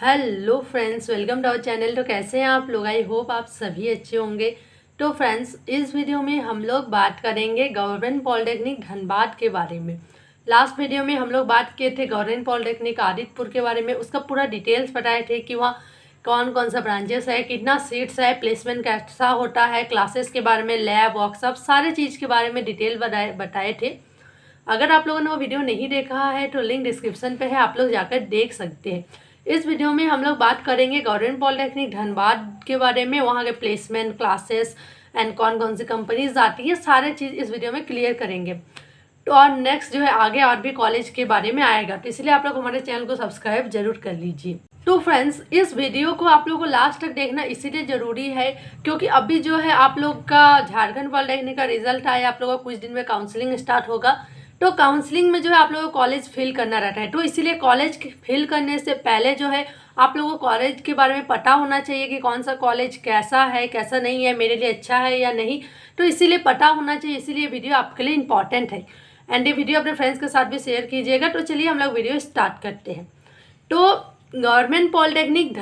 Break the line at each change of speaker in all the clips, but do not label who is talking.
Hello friends, welcome to our channel. तो कैसे हैं आप लोग? आई होप आप सभी अच्छे होंगे। तो फ्रेंड्स, इस वीडियो में हम लोग बात करेंगे गवर्नमेंट पॉलिटेक्निक धनबाद के बारे में। लास्ट वीडियो में हम लोग बात किए थे गवर्नमेंट पॉलिटेक्निक आदितपुर के बारे में। उसका पूरा डिटेल्स बताए थे कि वहाँ कौन कौन सा ब्रांचेस है, कितना सीट्स है, प्लेसमेंट कैसा होता है, क्लासेस के बारे में, लैब वर्कशॉप, सारे चीज़ के बारे में डिटेल बताए थे। अगर आप लोगों ने वो वीडियो नहीं देखा है तो लिंक डिस्क्रिप्शन पे है, आप लोग जाकर देख सकते हैं। इस वीडियो में हम लोग बात करेंगे गवर्नमेंट पॉलिटेक्निक धनबाद के बारे में, वहाँ के प्लेसमेंट, क्लासेस एंड कौन कौन सी कंपनीज आती है, सारे चीज़ इस वीडियो में क्लियर करेंगे। तो और नेक्स्ट जो है आगे और भी कॉलेज के बारे में आएगा, तो इसलिए आप लोग हमारे चैनल को सब्सक्राइब जरूर कर लीजिए। तो फ्रेंड्स, इस वीडियो को आप लोगों को लास्ट तक देखना इसीलिए ज़रूरी है क्योंकि अभी जो है आप लोग का झारखंड पॉलिटेक्निक का रिजल्ट आया, आप लोगों को कुछ दिन में काउंसलिंग स्टार्ट होगा। तो काउंसलिंग में जो है आप लोगों को कॉलेज फिल करना रहता है, तो इसीलिए कॉलेज फिल करने से पहले जो है आप लोगों को कॉलेज के बारे में पता होना चाहिए कि कौन सा कॉलेज कैसा है, कैसा नहीं है, मेरे लिए अच्छा है या नहीं। तो इसीलिए पता होना चाहिए, इसीलिए वीडियो आपके लिए इम्पॉर्टेंट है। एंड ये वीडियो अपने फ्रेंड्स के साथ भी शेयर कीजिएगा। तो चलिए हम लोग वीडियो स्टार्ट करते हैं। तो गवर्नमेंट पॉलिटेक्निक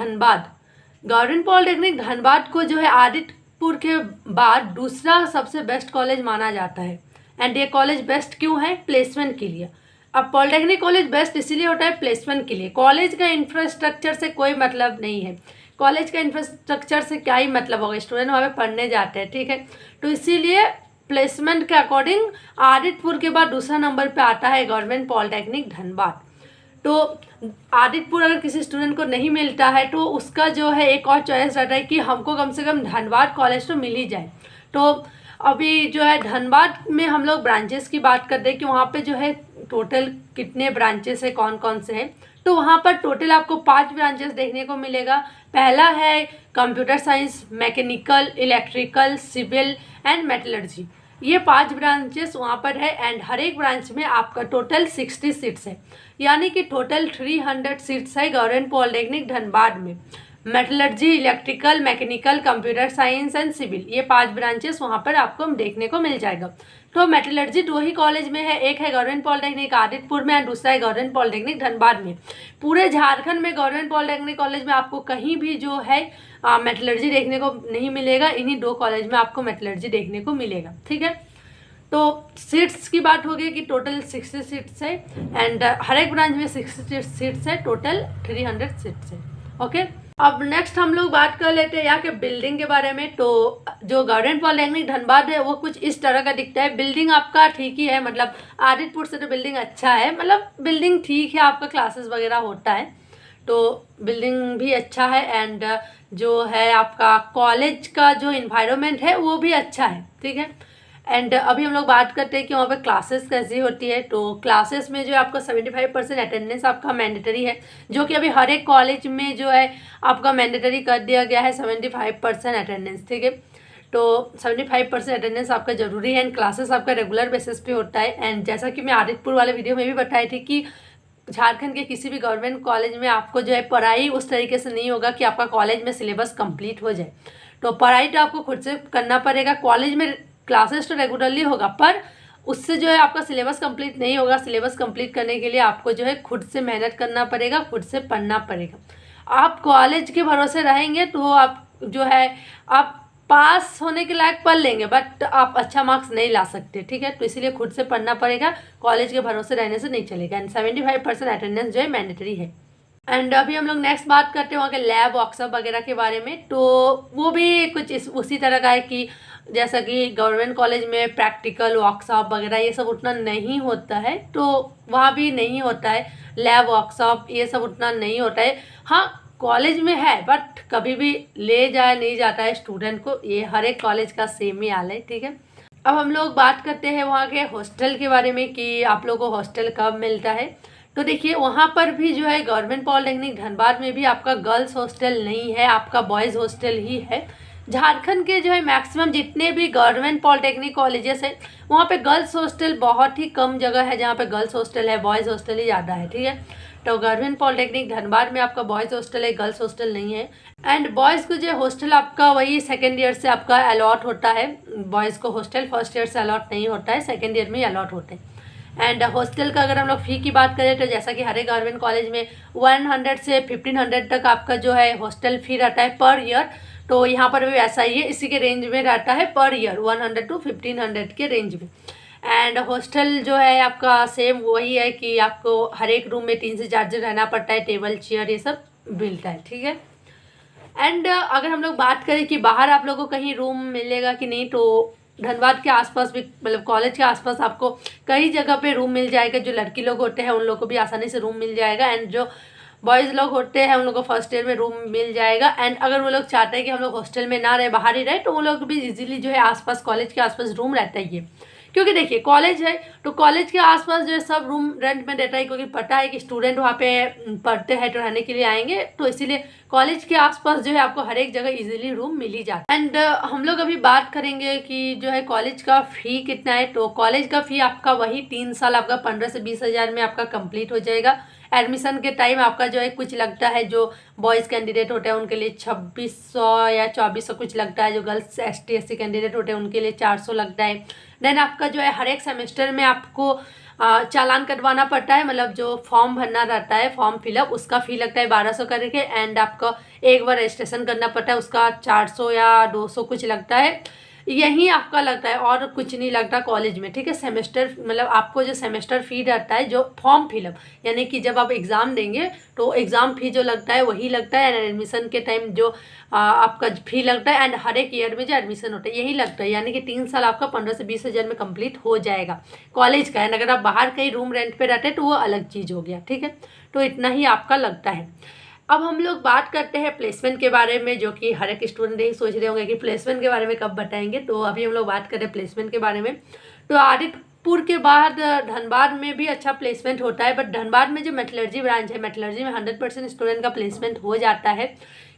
धनबाद को जो है आदितपुर के बाद दूसरा सबसे बेस्ट कॉलेज माना जाता है। एंड ये कॉलेज बेस्ट क्यों है? प्लेसमेंट के लिए। अब पॉलिटेक्निक कॉलेज बेस्ट इसीलिए होता है प्लेसमेंट के लिए। कॉलेज का इंफ्रास्ट्रक्चर से कोई मतलब नहीं है। कॉलेज का इंफ्रास्ट्रक्चर से क्या ही मतलब होगा, स्टूडेंट वहाँ पे पढ़ने जाते हैं, ठीक है। तो इसीलिए प्लेसमेंट के अकॉर्डिंग आदितपुर के बाद दूसरा नंबर पे आता है गवर्नमेंट पॉलिटेक्निक धनबाद। तो आदितपुर अगर किसी स्टूडेंट को नहीं मिलता है तो उसका जो है एक और चॉइस रहता है कि हमको कम से कम धनबाद कॉलेज तो मिल ही जाए। तो अभी जो है धनबाद में हम लोग ब्रांचेस की बात करते हैं कि वहाँ पे जो है टोटल कितने ब्रांचेस है, कौन कौन से हैं। तो वहाँ पर टोटल आपको 5 ब्रांचेस देखने को मिलेगा। पहला है computer science, mechanical, electrical, civil and metallurgy. ये 5 ब्रांचेस वहाँ पर है। एंड हर एक ब्रांच में आपका टोटल 60 सीट्स है, यानी कि टोटल 300 सीट्स है गवर्नमेंट पॉलिटेक्निक धनबाद में। Metallurgy, electrical, mechanical, computer science and civil, ये 5 ब्रांचेस वहाँ पर आपको देखने को मिल जाएगा। तो मेटलर्जी 2 ही कॉलेज में है, एक है गवर्नमेंट पॉलिटेक्निक आदितपुर में और दूसरा है गवर्नमेंट पॉलिटेक्निक धनबाद में। पूरे झारखंड में गवर्नमेंट पॉलिटेक्निक कॉलेज में आपको कहीं भी जो है मेटलर्जी देखने को नहीं मिलेगा। इन्हीं 2 कॉलेज में आपको मेटलर्जी देखने को मिलेगा, ठीक है। तो सीट्स की बात हो गई कि टोटल 60 सीट्स है एंड हर एक ब्रांच में 60 सीट्स है, टोटल 300 सीट्स है, ओके। अब नेक्स्ट हम लोग बात कर लेते हैं यहाँ के बिल्डिंग के बारे में। तो जो गवर्नमेंट पॉलिटेक्निक धनबाद है वो कुछ इस तरह का दिखता है। बिल्डिंग आपका ठीक ही है, मतलब आदितपुर से तो बिल्डिंग अच्छा है, मतलब बिल्डिंग ठीक है, आपका क्लासेस वगैरह होता है तो बिल्डिंग भी अच्छा है। एंड जो है आपका कॉलेज का जो इन्वायरमेंट है वो भी अच्छा है, ठीक है। एंड अभी हम लोग बात करते हैं कि वहाँ पे क्लासेस कैसी होती है। तो क्लासेस में जो है आपका 75% अटेंडेंस आपका मैंडेटरी है, जो कि अभी हर एक कॉलेज में जो है आपका मैंडेटरी कर दिया गया है 75% अटेंडेंस, ठीक है। तो 75% अटेंडेंस आपका ज़रूरी है। एंड क्लासेस आपका रेगुलर बेसिस पे होता है। एंड जैसा कि मैं आदितपुर वाले वीडियो में भी बताई थी कि झारखंड के किसी भी गवर्नमेंट कॉलेज में आपको जो है पढ़ाई उस तरीके से नहीं होगा कि आपका कॉलेज में सिलेबस कंप्लीट हो जाए। तो पढ़ाई तो आपको खुद से करना पड़ेगा। कॉलेज में क्लासेस तो रेगुलरली होगा, पर उससे जो है आपका सिलेबस कंप्लीट नहीं होगा। सिलेबस कंप्लीट करने के लिए आपको जो है खुद से मेहनत करना पड़ेगा, खुद से पढ़ना पड़ेगा। आप कॉलेज के भरोसे रहेंगे तो आप जो है आप पास होने के लायक पढ़ लेंगे, बट आप अच्छा मार्क्स नहीं ला सकते, ठीक है। तो इसीलिए खुद से पढ़ना पड़ेगा, कॉलेज के भरोसे रहने से नहीं चलेगा। एंड 75% अटेंडेंस जो है मैंडेटरी है। एंड अभी हम लोग नेक्स्ट बात करते हैं वहाँ के लैब वर्कशॉप वगैरह के बारे में। तो वो भी कुछ उसी तरह का है कि जैसा कि गवर्नमेंट कॉलेज में प्रैक्टिकल वर्कशॉप वगैरह ये सब उतना नहीं होता है, तो वहाँ भी नहीं होता है लैब वर्कशॉप, ये सब उतना नहीं होता है। हाँ, कॉलेज में है बट कभी भी ले जाया नहीं जाता है स्टूडेंट को, ये हर एक कॉलेज का सेम ही हाल है, ठीक है। अब हम लोग बात करते हैं वहाँ के हॉस्टल के बारे में कि आप लोगों को हॉस्टल कब मिलता है। तो देखिए वहाँ पर भी जो है गवर्नमेंट पॉलिटेक्निक धनबाद में भी आपका गर्ल्स हॉस्टल नहीं है, आपका बॉयज़ हॉस्टल ही है। झारखंड के जो है मैक्सिमम जितने भी गवर्नमेंट पॉलिटेक्निक कॉलेजेस है वहाँ पे गर्ल्स हॉस्टल बहुत ही कम जगह है जहाँ पे गर्ल्स हॉस्टल है, बॉयज़ हॉस्टल ही ज़्यादा है, ठीक है। तो गवर्नमेंट पॉलिटेक्निक धनबाद में आपका बॉयज़ हॉस्टल है, गर्ल्स हॉस्टल नहीं है। एंड बॉयज़ को जो हॉस्टल आपका वही सेकेंड ईयर से आपका अलॉट होता है। बॉयज़ को हॉस्टल फर्स्ट ईयर से अलॉट नहीं होता है, सेकेंड ईयर में ही अलॉट होते हैं। एंड हॉस्टल का अगर हम लोग फ़ी की बात करें तो जैसा कि हर एक गवर्नमेंट कॉलेज में 100 से 1500 तक आपका जो है हॉस्टल फ़ी रहता है पर ईयर। तो यहाँ पर भी ऐसा ही है, इसी के रेंज में रहता है पर ईयर 100 to 1500 के रेंज में। एंड हॉस्टल जो है आपका सेम वही है कि आपको हर एक रूम में 3 से 4 जन रहना पड़ता है, टेबल चेयर ये सब मिलता है, ठीक है। एंड अगर हम लोग बात करें कि बाहर आप लोगों को कहीं रूम मिलेगा कि नहीं, तो धनबाद के आसपास भी मतलब कॉलेज के आसपास आपको कई जगह पे रूम मिल जाएगा। जो लड़की लोग होते हैं उन लोग को भी आसानी से रूम मिल जाएगा, एंड जो बॉयज़ लोग होते हैं उन लोग को फर्स्ट ईयर में रूम मिल जाएगा। एंड अगर वो लोग चाहते हैं कि हम लोग हॉस्टल में ना रहे, बाहर ही रहे, तो वो लोग भी इजीली जो है आसपास कॉलेज के आसपास रूम रहता ही है। क्योंकि देखिए कॉलेज है तो कॉलेज के आसपास जो है सब रूम रेंट में देता है, क्योंकि पता है कि स्टूडेंट वहाँ पे पढ़ते हैं तो रहने के लिए आएंगे, तो इसीलिए कॉलेज के आसपास जो है आपको हर एक जगह इजीली रूम मिल ही जाता है। एंड हम लोग अभी बात करेंगे कि जो है कॉलेज का फ़ी कितना है। तो कॉलेज का फ़ी आपका वही 3 साल आपका 15 से 20 हज़ार में आपका कंप्लीट हो जाएगा। एडमिशन के टाइम आपका जो है कुछ लगता है, जो बॉयज़ कैंडिडेट होते हैं उनके लिए 2600 या 2400 कुछ लगता है, जो गर्ल्स ST SC कैंडिडेट होते हैं उनके लिए 400 लगता है। देन आपका जो है हर एक सेमेस्टर में आपको चालान कटवाना पड़ता है, मतलब जो फॉर्म भरना रहता है फॉर्म फिलअप, उसका फ़ी लगता है 1200 करके। एंड आपका एक बार रजिस्ट्रेशन करना पड़ता है, उसका 400 या 200 कुछ लगता है, यही आपका लगता है और कुछ नहीं लगता कॉलेज में, ठीक है। सेमेस्टर मतलब आपको जो सेमेस्टर फ़ी रहता है, जो फॉर्म फिलअप यानी कि जब आप एग्ज़ाम देंगे तो एग्ज़ाम फ़ी जो लगता है वही लगता है। एंड एडमिशन के टाइम जो आपका फ़ी लगता है, एंड हर एक ईयर में जो एडमिशन होता है यही लगता है, यानी कि 3 साल आपका 15 से 20 हज़ार में कंप्लीट हो जाएगा कॉलेज का। एंड अगर आप बाहर कहीं रूम रेंट पे रहते हैं तो वो अलग चीज़ हो गया, ठीक है। तो इतना ही आपका लगता है। अब हम लोग बात करते हैं प्लेसमेंट के बारे में, जो कि हर एक स्टूडेंट यही सोच रहे होंगे कि प्लेसमेंट के बारे में कब बताएंगे। तो अभी हम लोग बात करें प्लेसमेंट के बारे में। तो आदित्यपुर के बाद धनबाद में भी अच्छा प्लेसमेंट होता है, बट धनबाद में जो मेटलर्जी ब्रांच है, मेटलर्जी में 100% स्टूडेंट का प्लेसमेंट हो जाता है।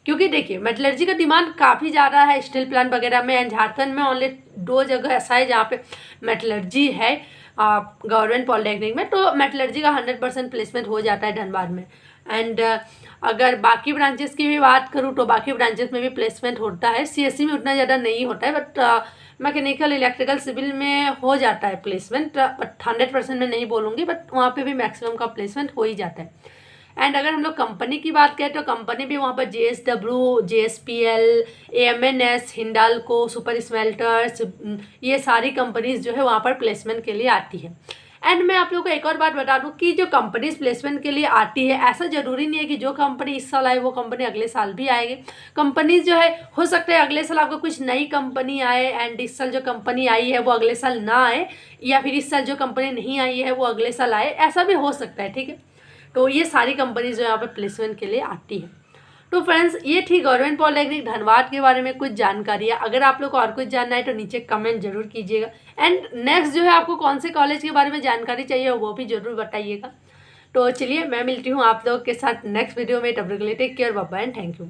क्योंकि देखिए मेटलर्जी का डिमांड काफ़ी ज़्यादा है स्टील प्लांट वगैरह में। एंड झारखंड में ओनली 2 जगह ऐसा है जहाँ पे मेटलर्जी है गवर्नमेंट पॉलिटेक्निक में, तो मेटलर्जी का 100% प्लेसमेंट हो जाता है धनबाद में। एंड अगर बाकी ब्रांचेस की भी बात करूँ तो बाकी ब्रांचेस में भी प्लेसमेंट होता है। CSE में उतना ज़्यादा नहीं होता है, बट मैकेनिकल, इलेक्ट्रिकल, सिविल में हो जाता है प्लेसमेंट। बट 100% में नहीं बोलूँगी, बट वहाँ पे भी मैक्सिमम का प्लेसमेंट हो ही जाता है। एंड अगर हम लोग कंपनी की बात करें तो कंपनी भी वहाँ पर JSW, JSPL, AMNS, Hindalco, super smelters, ये सारी कंपनीज जो है वहाँ पर प्लेसमेंट के लिए आती है। एंड मैं आप लोगों को एक और बात बता दूं कि जो कंपनीज प्लेसमेंट के लिए आती है, ऐसा ज़रूरी नहीं है कि जो कंपनी इस साल आए वो कंपनी अगले साल भी आएगी। कंपनीज जो है हो सकता है अगले साल आपको कुछ नई कंपनी आए, एंड इस साल जो कंपनी आई है वो अगले साल ना आए, या फिर इस साल जो कंपनी नहीं आई है वो अगले साल आए, ऐसा भी हो सकता है, ठीक है। तो ये सारी कंपनीज जो यहाँ पर प्लेसमेंट के लिए आती है। तो फ्रेंड्स ये थी गवर्नमेंट पॉलिटेक्निक धनबाद के बारे में कुछ जानकारी है। अगर आप लोग को और कुछ जानना है तो नीचे कमेंट जरूर कीजिएगा। एंड नेक्स्ट जो है आपको कौन से कॉलेज के बारे में जानकारी चाहिए वो भी जरूर बताइएगा। तो चलिए मैं मिलती हूँ आप लोग के साथ नेक्स्ट वीडियो में। तब तक के लिए take care, bye bye and thank you.